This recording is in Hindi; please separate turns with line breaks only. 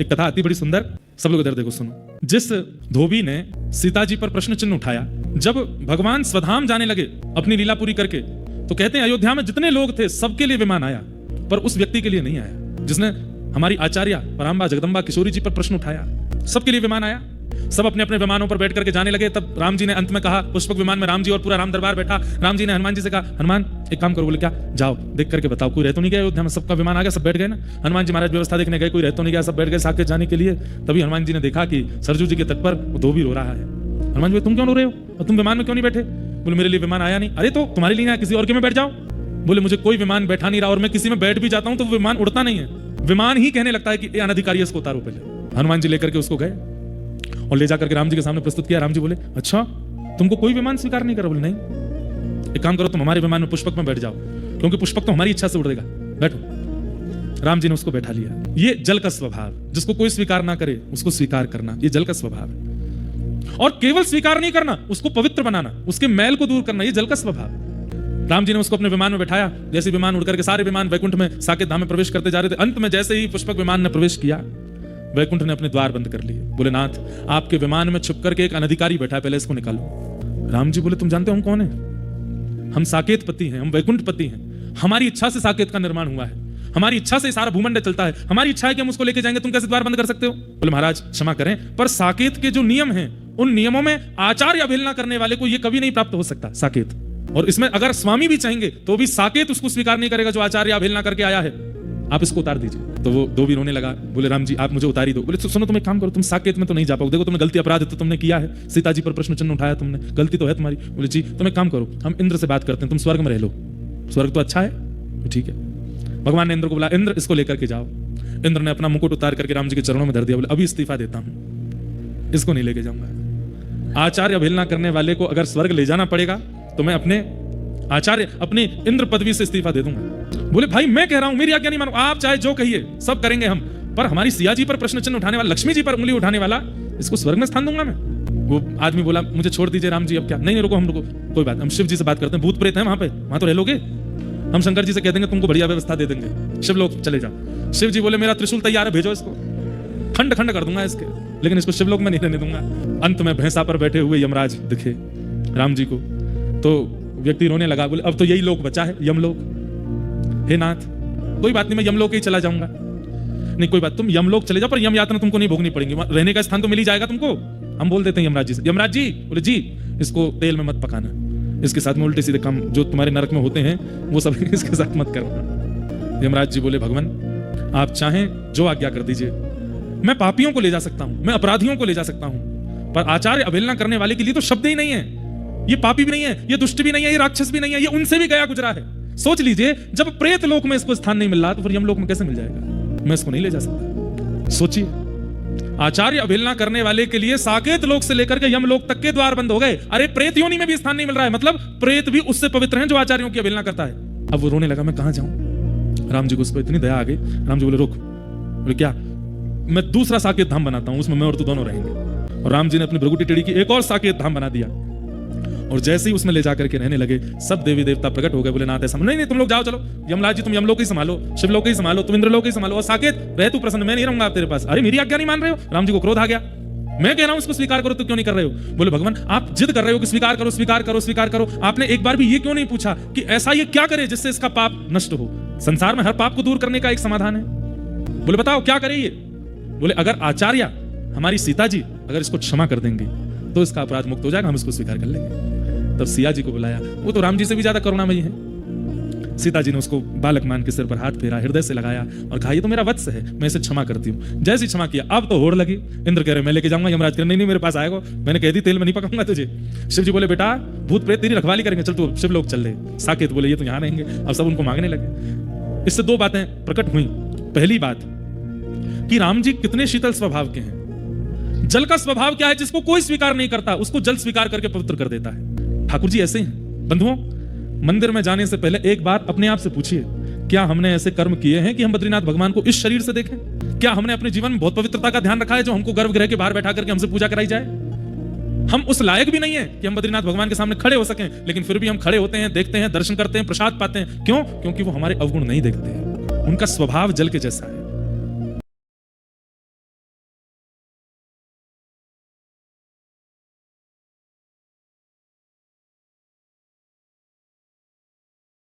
एक कथा आती बड़ी सुंदर, सब लोग इधर देखो सुनो। जिस धोबी ने सीता जी पर प्रश्न चिन्ह उठाया, जब भगवान स्वधाम जाने लगे अपनी लीला पूरी करके, तो कहते हैं अयोध्या में जितने लोग थे सबके लिए विमान आया, पर उस व्यक्ति के लिए नहीं आया जिसने हमारी आचार्य पराम्बा जगदम्बा किशोरी जी पर प्रश्न उठाया। सबके लिए विमान आया, सब अपने अपने विमानों पर बैठ करके जाने लगे। तब राम जी ने अंत में कहा, पुष्पक विमान में राम जी और पूरा राम दरबार बैठा। राम जी ने हनुमान जी से कहा, हनुमान एक काम करो। बोले क्या? जाओ देख करके बताओ कोई रह तो नहीं गया अयोध्या में, सबका विमान आ गया, सब बैठ गए ना। हनुमान जी महाराज व्यवस्था देखने गए, कोई रह तो नहीं गया, सब बैठ गए साकेत जाने के लिए। तभी हनुमान जी ने देखा कि सरजू जी के तट पर वो धोबी रो रहा है। हनुमान जी, तुम क्यों रो रहे हो और तुम विमान में क्यों नहीं बैठे? बोले मेरे लिए विमान आया नहीं। अरे तो तुम्हारे लिए आया, किसी और के में बैठ जाओ। बोले मुझे कोई विमान बैठा नहीं रहा, और मैं किसी में बैठ भी जाता हूं तो वो विमान उड़ता नहीं है, विमान ही कहने लगता है कि ये अनधिकारी है, इसको उतारो पहले। हनुमान जी लेकर के उसको गए और ले जाकर के राम जी के सामने प्रस्तुत किया। राम जी बोले अच्छा तुमको कोई विमान स्वीकार नहीं करा? बोले नहीं। एक काम करो, तुम हमारे विमान में पुष्पक में बैठ जाओ, क्योंकि पुष्पक तो हमारी इच्छा से उड़ेगा, बैठो। राम जी ने उसको बैठा लिया। ये जल का स्वभाव, जिसको कोई स्वीकार ना करे उसको स्वीकार करना, ये जल का स्वभाव है। और केवल स्वीकार नहीं करना, उसको पवित्र बनाना, उसके मैल को दूर करना, ये जल का स्वभाव। राम जी ने उसको अपने विमान में बैठाया। जैसे विमान उड़ करके सारे विमान वैकुंठ में साकेत धाम में प्रवेश करते जा रहे थे, अंत में जैसे ही पुष्पक विमान ने प्रवेश किया, वैकुंठ ने अपने द्वार बंद कर लिए। बोले नाथ, आपके विमान में छुप करके एक अनधिकारी बैठा है, पहले इसको निकालो। राम जी बोले तुम जानते हो हम कौन है? हम साकेत पति हैं, हम वैकुंठ पति हैं। हमारी इच्छा से साकेत का निर्माण हुआ है, हमारी इच्छा से सारा भूमंडल चलता है, हमारी इच्छा है कि हम उसको लेके जाएंगे, तुम कैसे द्वार बंद कर सकते हो? बोले महाराज क्षमा करें, पर साकेत के जो नियम हैं उन नियमों में आचार्य अवहेलना करने वाले को यह कभी नहीं प्राप्त हो सकता साकेत। और इसमें अगर स्वामी भी चाहेंगे तो भी साकेत उसको स्वीकार नहीं करेगा जो आचार्य अवहेलना करके आया है, आप इसको उतार दीजिए। तो वो धोबी रोने लगा। बोले राम जी आप मुझे उतारी दो। बोले सुनो तुम एक काम करो, तुम साकेत में तो नहीं जा पाओ, देखो तुमने गलती अपराध तो तुमने किया है, सीता जी पर प्रश्न चिन्ह उठाया तुमने, गलती तो है तुम्हारी। बोले जी तुम एक काम करो, हम इंद्र से बात करते हैं, तुम स्वर्ग में रह लो, स्वर्ग तो अच्छा है। ठीक है, भगवान ने इंद्र को बोला, इंद्र इसको लेकर के जाओ। इंद्र ने अपना मुकुट उतार करके राम जी के चरणों में धर दिया। बोले अभी इस्तीफा देता हूं, इसको नहीं लेके जाऊंगा। आचार्य अवहेलना करने वाले को अगर स्वर्ग ले जाना पड़ेगा तो मैं अपने आचार्य, अपनी इंद्र पदवी से इस्तीफा दे दूंगा। बोले भाई मैं कह रहा हूं, मेरी आज्ञा नहीं मानो, आप चाहे जो कहिए सब करेंगे हम, पर हमारी सिया जी पर प्रश्न चिन्ह उठाने वाला, लक्ष्मी जी पर उंगली उठाने वाला, इसको स्वर्ग में स्थान दूंगा मैं। वो आदमी बोला मुझे छोड़ दीजिए राम जी, अब क्या? नहीं रुको, हम रुको, कोई बात, हम शिव जी से बात करते हैं, भूत प्रेत है वहां पे, वहां तो रह लोगे, हम शंकर जी से कह देंगे तुमको बढ़िया व्यवस्था दे देंगे, शिव लोग चले जाओ। शिव जी बोले मेरा त्रिशूल तैयार है, भेजो इसको, खंड खंड कर दूंगा इसके, लेकिन इसको शिवलोक में नहीं रहने दूंगा। अंत में भैंसा पर बैठे हुए यमराज दिखे राम जी को, तो व्यक्ति रोने लगा। बोले अब तो यही लोक बचा है, यमलोक। हे नाथ कोई बात नहीं, मैं यमलोक ही चला जाऊंगा। नहीं कोई बात, तुम यमलोक चले जाओ, पर यम यातना तुमको नहीं भोगनी पड़ेगी, रहने का स्थान तो मिल ही जाएगा तुमको। हम बोल देते हैं यमराज जी से, यमराज जी। बोले जी इसको तेल में मत पकाना, इसके साथ में उल्टे सीधे काम जो तुम्हारे नरक में होते हैं वो सब इसके साथ मत करना। यमराज जी बोले भगवान आप चाहें जो आज्ञा कर दीजिए, मैं पापियों को ले जा सकता हूं, मैं अपराधियों को ले जा सकता हूं, पर आचार्य अवहेलना करने वाले के लिए तो शब्द ही नहीं है। ये पापी भी नहीं है, ये दुष्ट भी नहीं है, ये राक्षस भी नहीं है, ये उनसे भी गया गुजरा है। सोच लीजिए जब प्रेत लोक में इसको स्थान नहीं मिल रहा तो फिर यमलोक में कैसे मिल जाएगा? मैं इसको नहीं ले जा सकता। सोचिए, आचार्य अवहेलना करने वाले के लिए साकेत लोक से लेकर के यमलोक तक के द्वार बंद हो गए। अरे प्रेत योनि में भी स्थान नहीं मिल रहा है, मतलब प्रेत भी उससे पवित्र हैं जो आचार्यों की अवहेलना करता है। अब वो रोने लगा, मैं कहां जाऊं? राम जी को उस पर इतनी दया आ गई। राम जी बोले रुक। बोले क्या? मैं दूसरा साकेत धाम बनाता हूं, उसमें मैं और तू दोनों रहेंगे। और राम जी ने अपनी भृगुटी टेढ़ी की, एक और साकेत धाम बना दिया, और जैसे ही उसमें ले जाकर के रहने लगे, सब देवी देवता प्रकट हो गए। बोले नाथ ऐसा नहीं, तुम लोग जाओ, चलो यमराज जी तुम यमलोक ही संभालो, शिवलोक ही संभालो, तुम इंद्रलोक ही संभालो, और साकेत रह तू प्रसन्न, मैं नहीं रहूंगा आप तेरे पास। अरे मेरी आज्ञा नहीं मान रहे हो? राम जी को क्रोध आ गया, मैं कह रहा हूं इसको स्वीकार करो तो क्यों नहीं कर रहे हो? बोले भगवान आप जिद कर रहे हो कि स्वीकार करो स्वीकार करो स्वीकार करो, आपने एक बार भी ये क्यों नहीं पूछा कि ऐसा ये क्या करे जिससे इसका पाप नष्ट हो? संसार में हर पाप को दूर करने का एक समाधान है। बोले बताओ क्या करे ये? बोले अगर आचार्य हमारी सीता जी अगर इसको क्षमा कर देंगे तो इसका अपराध मुक्त हो जाएगा, हम इसको स्वीकार कर लेंगे। तब सिया जी को बुलाया, वो तो राम जी से भी ज्यादा करुणामयी है। सीता जी ने उसको बालक मान के सिर पर हाथ फेरा, हृदय से लगाया और कहा ये तो मेरा वत्स है, मैं इसे क्षमा करती हूँ। जैसे क्षमा किया अब तो होड़ लगी। इंद्र कह रहे मैं लेके जाऊंगा, यमराज कह रहे नहीं मेरे पास आएगा, मैंने कह दी तेल में नहीं पकाऊंगा तुझे। शिव जी बोले बेटा भूत प्रेत तेरी रखवाली करेंगे, चल तू शिवलोक चल ले। साकेत बोले ये तो यहाँ रहेंगे। अब सब उनको मांगने लगे। इससे दो बातें प्रकट हुई। पहली बात कि राम जी कितने शीतल स्वभाव के हैं। जल का स्वभाव क्या है? जिसको कोई स्वीकार नहीं करता उसको जल स्वीकार करके पवित्र कर देता है। ठाकुर जी ऐसे हैं। बंधुओं, मंदिर में जाने से पहले एक बार अपने आप से पूछिए, क्या हमने ऐसे कर्म किए हैं कि हम बद्रीनाथ भगवान को इस शरीर से देखें? क्या हमने अपने जीवन में बहुत पवित्रता का ध्यान रखा है जो हमको गर्भगृह के बाहर बैठा करके हमसे पूजा कराई जाए? हम उस लायक भी नहीं है कि हम बद्रीनाथ भगवान के सामने खड़े हो सकें, लेकिन फिर भी हम खड़े होते हैं, देखते हैं, दर्शन करते हैं, प्रसाद पाते हैं। क्यों? क्योंकि वो हमारे अवगुण नहीं देखते हैं, उनका स्वभाव जल के जैसा है।